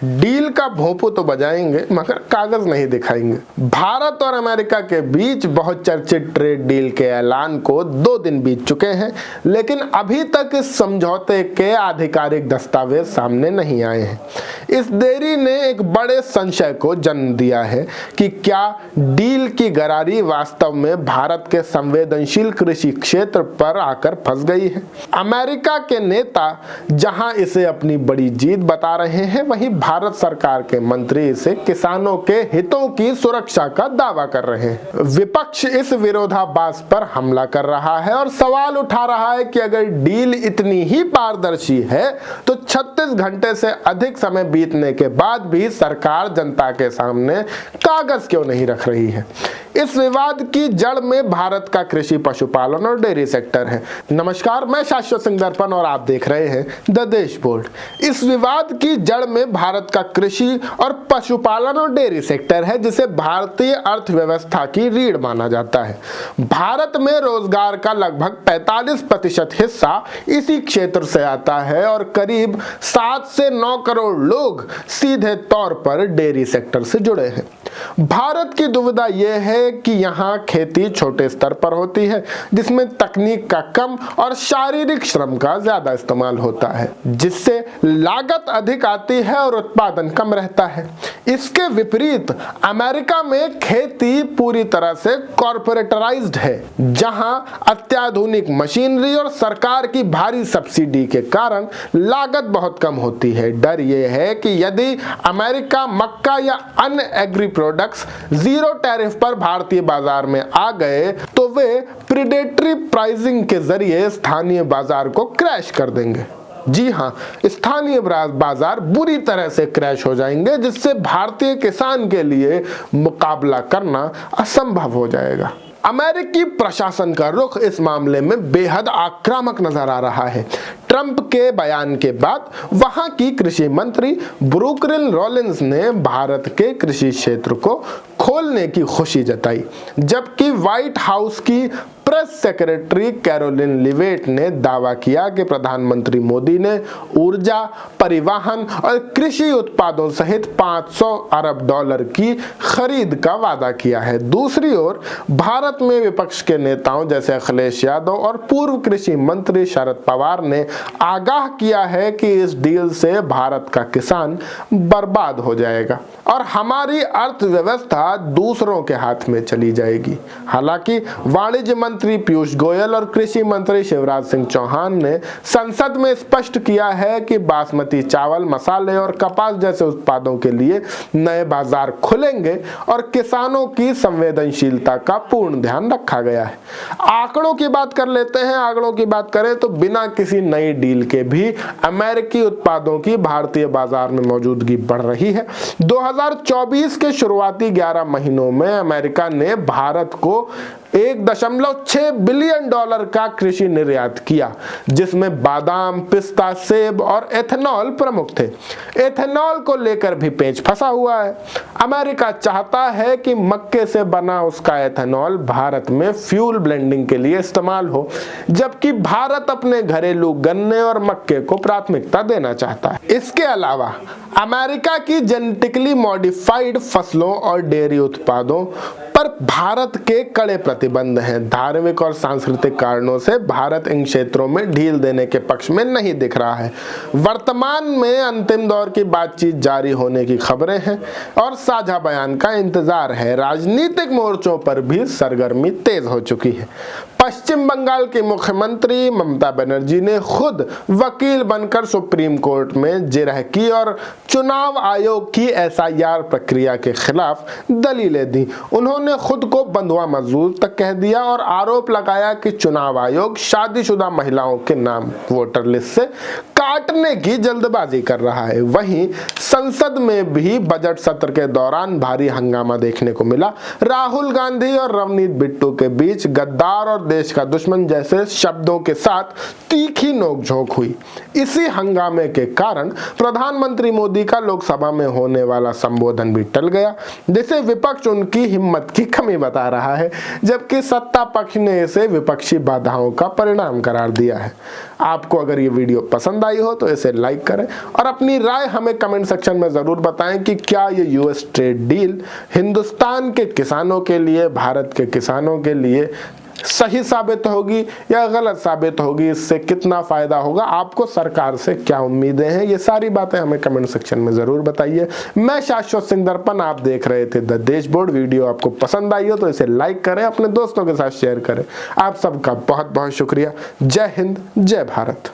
Deal का भोंपू तो बजाएंगे मगर कागज नहीं दिखाएंगे। भारत और अमेरिका के बीच बहुत चर्चित ट्रेड डील के ऐलान को 2 दिन बीत चुके हैं, लेकिन अभी तक इस समझौते के आधिकारिक दस्तावेज सामने नहीं आए हैं। इस देरी ने एक बड़े संशय को जन्म दिया है कि क्या डील की गरारी वास्तव में भारत के संवेदनशील कृषि क्षेत्र पर आकर फंस गई है। अमेरिका के नेता जहां इसे अपनी बड़ी जीत बता रहे हैं, वहीं भारत सरकार के मंत्री इसे किसानों के हितों की सुरक्षा का दावा कर रहे हैं। विपक्ष इस विरोधाभास पर हमला कर रहा है और सवाल उठा रहा है कि अगर डील इतनी ही पारदर्शी है तो 36 घंटे से अधिक समय बीतने के बाद भी सरकार जनता के सामने कागज क्यों नहीं रख रही है। इस विवाद की जड़ में भारत का कृषि, पशुपालन और डेयरी सेक्टर है। नमस्कार, मैं शाश्वत सिंह दर्पण और आप देख रहे हैं द देश बोर्ड। इस विवाद की जड़ में भारत का कृषि और पशुपालन और डेयरी सेक्टर है, जिसे भारतीय अर्थव्यवस्था की रीढ़ माना जाता है। भारत में रोजगार का लगभग 45% हिस्सा इसी क्षेत्र से आता है और करीब 7 से 9 करोड़ लोग सीधे तौर पर डेयरी सेक्टर से जुड़े हैं। भारत की दुविधा यह है कि यहाँ खेती छोटे स्तर पर होती है, जिसमें तकनीक का कम और शारीरिक श्रम का ज्यादा इस्तेमाल होता है, जिससे लागत अधिक आती है और उत्पादन कम रहता है। इसके विपरीत अमेरिका में खेती पूरी तरह से कॉर्पोरेटराइज्ड है, जहां अत्याधुनिक मशीनरी और सरकार की भारी सब्सिडी के कारण लागत बहुत कम होती है। डर यह है कि यदि अमेरिका मक्का या अन्य एग्री प्रोडक्ट्स जीरो टैरिफ पर भारतीय बाजार में आ गए तो वे प्रीडेटरी प्राइसिंग के जरिए स्थानीय बाजार को क्रैश कर देंगे। जी हाँ, स्थानीय बाजार बुरी तरह से क्रैश हो जाएंगे, जिससे भारतीय किसान के लिए मुकाबला करना असंभव हो जाएगा। अमेरिकी प्रशासन का रुख इस मामले में बेहद आक्रामक नजर आ रहा है। ट्रंप के बयान के बाद वहां की कृषि मंत्री ब्रुकलिन रॉलिंस ने भारत के कृषि क्षेत्र को खोलने की खुशी जताई, जबकि व्हाइट हाउस की प्रेस सेक्रेटरी कैरोलिन लिवेट ने दावा किया कि प्रधानमंत्री मोदी ने ऊर्जा, परिवहन और कृषि उत्पादों सहित $500 अरब की खरीद का वादा किया है। दूसरी ओर भारत में विपक्ष के नेताओं जैसे अखिलेश यादव और पूर्व कृषि मंत्री शरद पवार ने आगाह किया है कि इस डील से भारत का किसान बर्बाद हो जाएगा और हमारी अर्थव्यवस्था दूसरों के हाथ में चली जाएगी। हालांकि वाणिज्य मंत्री पीयूष गोयल और कृषि मंत्री शिवराज सिंह चौहान ने संसद में स्पष्ट किया है कि बासमती चावल, मसाले और कपास जैसे उत्पादों के लिए नए बाजार खुलेंगे और किसानों की संवेदनशीलता का पूर्ण ध्यान रखा गया है। आंकड़ों की बात कर लेते हैं। आंकड़ों की बात करें तो बिना किसी नई डील के भी अमेरिकी उत्पादों की भारतीय बाजार में मौजूदगी बढ़ रही है। 2024 के शुरुआती 11 महीनों में अमेरिका ने भारत को $1.6 बिलियन का कृषि निर्यात किया, जिसमें बादाम, पिस्ता, सेब और एथेनॉल प्रमुख थे। एथेनॉल को लेकर भी पेच फंसा हुआ है। अमेरिका चाहता है कि मक्के से बना उसका एथेनॉल भारत में फ्यूल ब्लेंडिंग के लिए इस्तेमाल हो, जबकि भारत अपने घरेलू गन्ने और मक्के को प्राथमिकता देना चाहता है। इसके अलावा अमेरिका की जेनेटिकली मॉडिफाइड फसलों और डेयरी उत्पादों पर भारत के कड़े प्रतिबंध हैं। धार्मिक और सांस्कृतिक कारणों से भारत इन क्षेत्रों में ढील देने के पक्ष में नहीं दिख रहा है। वर्तमान में अंतिम दौर की बातचीत जारी होने की खबरें हैं और साझा बयान का इंतजार है। राजनीतिक मोर्चों पर भी सरगर्मी तेज हो चुकी है। पश्चिम बंगाल की मुख्यमंत्री ममता बनर्जी ने खुद वकील बनकर सुप्रीम कोर्ट में जिरह की और चुनाव आयोग की SIR प्रक्रिया के खिलाफ दलीलें दी। उन्होंने खुद को बंधुआ मजदूर तक कह दिया और आरोप लगाया कि चुनाव आयोग शादीशुदा महिलाओं के नाम वोटर लिस्ट से काटने की जल्दबाजी कर रहा है। वहीं संसद में भी बजट सत्र के दौरान भारी हंगामा देखने को मिला। राहुल गांधी और रवनीत बिट्टू के बीच गद्दार और देश का दुश्मन जैसे शब्दों के साथ तीखी नोकझोंक हुई। इसी हंगामे के कारण प्रधानमंत्री मोदी का लोकसभा में होने वाला संबोधन भी टल गया, जिसे विपक्ष उनकी हिम्मत की कमी बता रहा है, जबकि सत्ता पक्ष ने इसे विपक्षी बाधाओं का परिणाम करार दिया है। आपको अगर ये वीडियो पसंद आई हो तो इसे लाइक करें और अपनी राय हमें कमेंट सेक्शन में जरूर बताएं कि क्या ये यूएस ट्रेड डील हिंदुस्तान के किसानों के लिए, भारत के किसानों के लिए सही साबित होगी या गलत साबित होगी, इससे कितना फायदा होगा, आपको सरकार से क्या उम्मीदें हैं, ये सारी बातें हमें कमेंट सेक्शन में जरूर बताइए। मैं शाश्वत सिंह दर्पण, आप देख रहे थे द देश बोर्ड। वीडियो आपको पसंद आई हो तो इसे लाइक करें, अपने दोस्तों के साथ शेयर करें। आप सबका बहुत बहुत शुक्रिया। जय हिंद, जय भारत।